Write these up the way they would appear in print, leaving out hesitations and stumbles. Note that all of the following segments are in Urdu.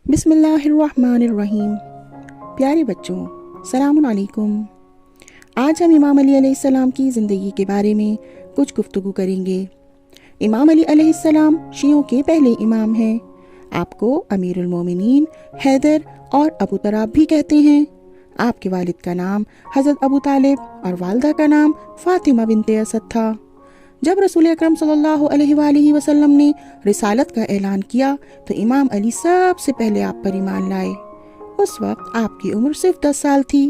بسم اللہ الرحمن الرحیم۔ پیارے بچوں، السلام علیکم۔ آج ہم امام علی علیہ السلام کی زندگی کے بارے میں کچھ گفتگو کریں گے۔ امام علی علیہ السلام شیعوں کے پہلے امام ہیں۔ آپ کو امیر المومنین، حیدر اور ابو تراب بھی کہتے ہیں۔ آپ کے والد کا نام حضرت ابو طالب اور والدہ کا نام فاطمہ بنت اسد تھا۔ جب رسول اکرم صلی اللہ علیہ وآلہ وسلم نے رسالت کا اعلان کیا تو امام علی سب سے پہلے آپ پر ایمان لائے۔ اس وقت آپ کی عمر صرف 10 سال تھی۔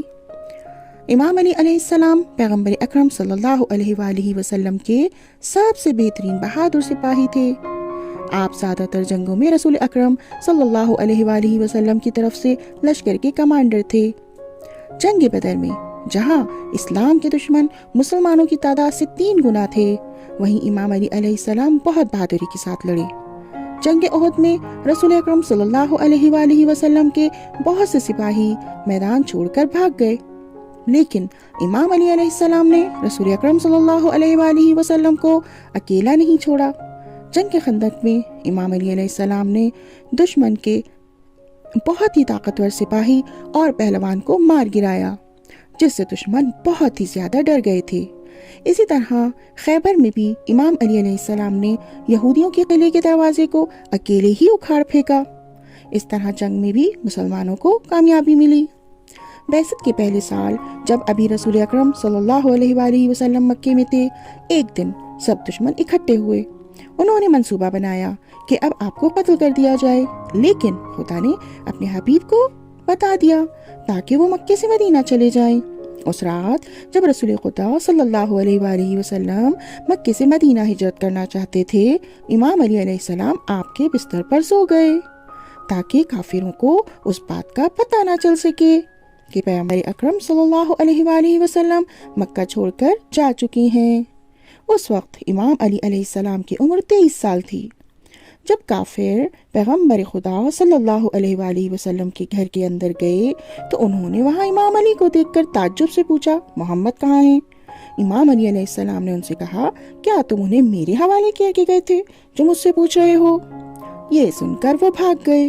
امام علی علیہ السلام پیغمبر اکرم صلی اللہ علیہ وآلہ وسلم کے سب سے بہترین بہادر سپاہی تھے۔ آپ زیادہ تر جنگوں میں رسول اکرم صلی اللہ علیہ وآلہ وسلم کی طرف سے لشکر کے کمانڈر تھے۔ جنگ بدر میں جہاں اسلام کے دشمن مسلمانوں کی تعداد سے 3 گنا تھے، وہیں امام علی علیہ السلام بہت بہادری کے ساتھ لڑے۔ جنگ احد میں رسول اکرم صلی اللہ علیہ وآلہ وسلم کے بہت سے سپاہی میدان چھوڑ کر بھاگ گئے، لیکن امام علی علیہ السلام نے رسول اکرم صلی اللہ علیہ وآلہ وسلم کو اکیلا نہیں چھوڑا۔ جنگ خندق میں امام علی علیہ السلام نے دشمن کے بہت ہی طاقتور سپاہی اور پہلوان کو مار گرایا، جس سے دشمن بہت ہی زیادہ ڈر گئے تھے۔ اسی طرح خیبر میں بھی امام علی علیہ السلام نے یہودیوں کے قلعے کے دروازے کو اکیلے ہی اکھاڑ پھینکا۔ اس طرح جنگ میں بھی مسلمانوں کو کامیابی ملی۔ بعثت کے پہلے سال جب ابھی رسول اکرم صلی اللہ علیہ وآلہ وسلم مکے میں تھے، ایک دن سب دشمن اکٹھے ہوئے۔ انہوں نے منصوبہ بنایا کہ اب آپ کو قتل کر دیا جائے، لیکن خدا نے اپنے حبیب کو بتا دیا تاکہ وہ مکے سے مدینہ چلے جائیں۔ اس رات جب رسول خدا صلی اللہ علیہ وآلہ وسلم مکے سے مدینہ ہجرت کرنا چاہتے تھے، امام علی علیہ السلام آپ کے بستر پر سو گئے تاکہ کافروں کو اس بات کا پتہ نہ چل سکے کہ پیغمبر اکرم صلی اللہ علیہ وآلہ وسلم مکہ چھوڑ کر جا چکی ہیں۔ اس وقت امام علی علیہ السلام کی عمر 23 سال تھی۔ جب کافر پیغمبر خدا صلی اللہ علیہ وآلہ وسلم کے گھر کے اندر گئے تو انہوں نے وہاں امام علی کو دیکھ کر تعجب سے پوچھا، محمد کہاں ہیں؟ امام علی علیہ السلام نے ان سے کہا، کیا تم انہیں میرے حوالے کیا کے گئے تھے جو مجھ سے پوچھ رہے ہو؟ یہ سن کر وہ بھاگ گئے،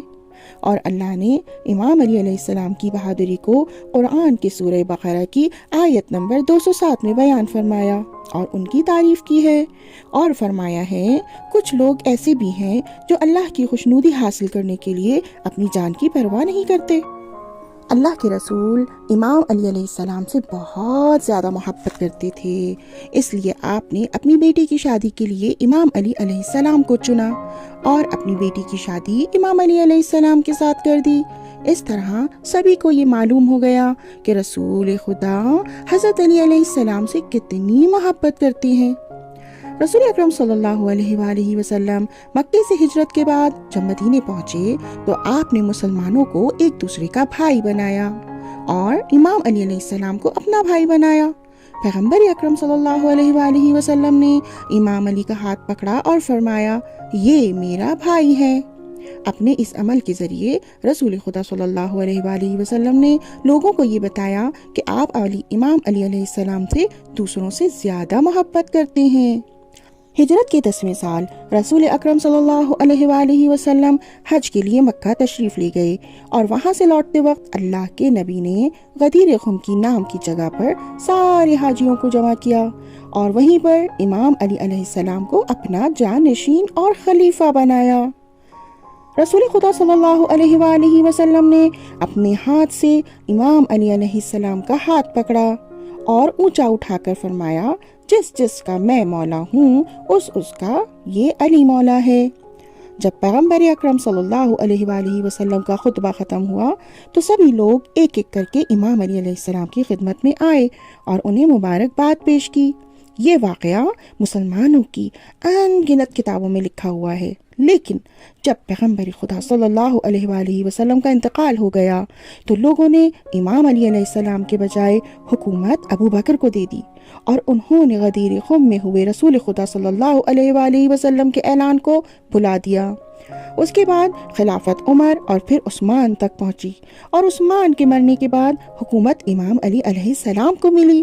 اور اللہ نے امام علی علیہ السلام کی بہادری کو قرآن کی سورہ بقرہ کی آیت نمبر 207 میں بیان فرمایا اور ان کی تعریف کی ہے، اور فرمایا ہے کچھ لوگ ایسے بھی ہیں جو اللہ کی خوشنودی حاصل کرنے کے لیے اپنی جان کی پرواہ نہیں کرتے۔ اللہ کے رسول امام علی علیہ السلام سے بہت زیادہ محبت کرتے تھے، اس لیے آپ نے اپنی بیٹی کی شادی کے لیے امام علی علیہ السلام کو چنا اور اپنی بیٹی کی شادی امام علی علیہ السلام کے ساتھ کر دی۔ اس طرح سبھی کو یہ معلوم ہو گیا کہ رسول خدا حضرت علی علیہ السلام سے کتنی محبت کرتے ہیں۔ رسول اکرم صلی اللہ علیہ وآلہ وسلم مکے سے ہجرت کے بعد جب مدینے پہنچے تو آپ نے مسلمانوں کو ایک دوسرے کا بھائی بنایا اور امام علی علیہ السلام کو اپنا بھائی بنایا۔ پیغمبر اکرم صلی اللہ علیہ وآلہ وسلم نے امام علی کا ہاتھ پکڑا اور فرمایا، یہ میرا بھائی ہے۔ اپنے اس عمل کے ذریعے رسول خدا صلی اللہ علیہ وآلہ وسلم نے لوگوں کو یہ بتایا کہ آپ امام علی علیہ السلام سے دوسروں سے زیادہ محبت کرتے ہیں۔ ہجرت کے 10ویں سال رسول اکرم صلی اللہ علیہ وآلہ وسلم حج کے لیے مکہ تشریف لے گئے، اور وہاں سے لوٹتے وقت اللہ کے نبی نے غدیر خم کی نام کی جگہ پر سارے حاجیوں کو جمع کیا، اور وہیں پر امام علی علیہ السلام کو اپنا جانشین اور خلیفہ بنایا۔ رسول خدا صلی اللہ علیہ وآلہ وسلم نے اپنے ہاتھ سے امام علی علیہ السلام کا ہاتھ پکڑا اور اونچا اٹھا کر فرمایا، جس جس کا میں مولا ہوں اس کا یہ علی مولا ہے۔ جب پیغمبر اکرم صلی اللہ علیہ وآلہ وسلم کا خطبہ ختم ہوا تو سبھی لوگ ایک ایک کر کے امام علی علیہ السلام کی خدمت میں آئے اور انہیں مبارکباد پیش کی۔ یہ واقعہ مسلمانوں کی ان گنت کتابوں میں لکھا ہوا ہے، لیکن جب پیغمبر خدا صلی اللہ علیہ وآلہ وسلم کا انتقال ہو گیا تو لوگوں نے امام علی علیہ السلام کے بجائے حکومت ابو بکر کو دے دی، اور انہوں نے غدیر خم میں ہوئے رسول خدا صلی اللہ علیہ وآلہ وسلم کے اعلان کو بھلا دیا۔ اس کے بعد خلافت عمر اور پھر عثمان تک پہنچی، اور عثمان کے مرنے کے بعد حکومت امام علی علیہ السلام کو ملی۔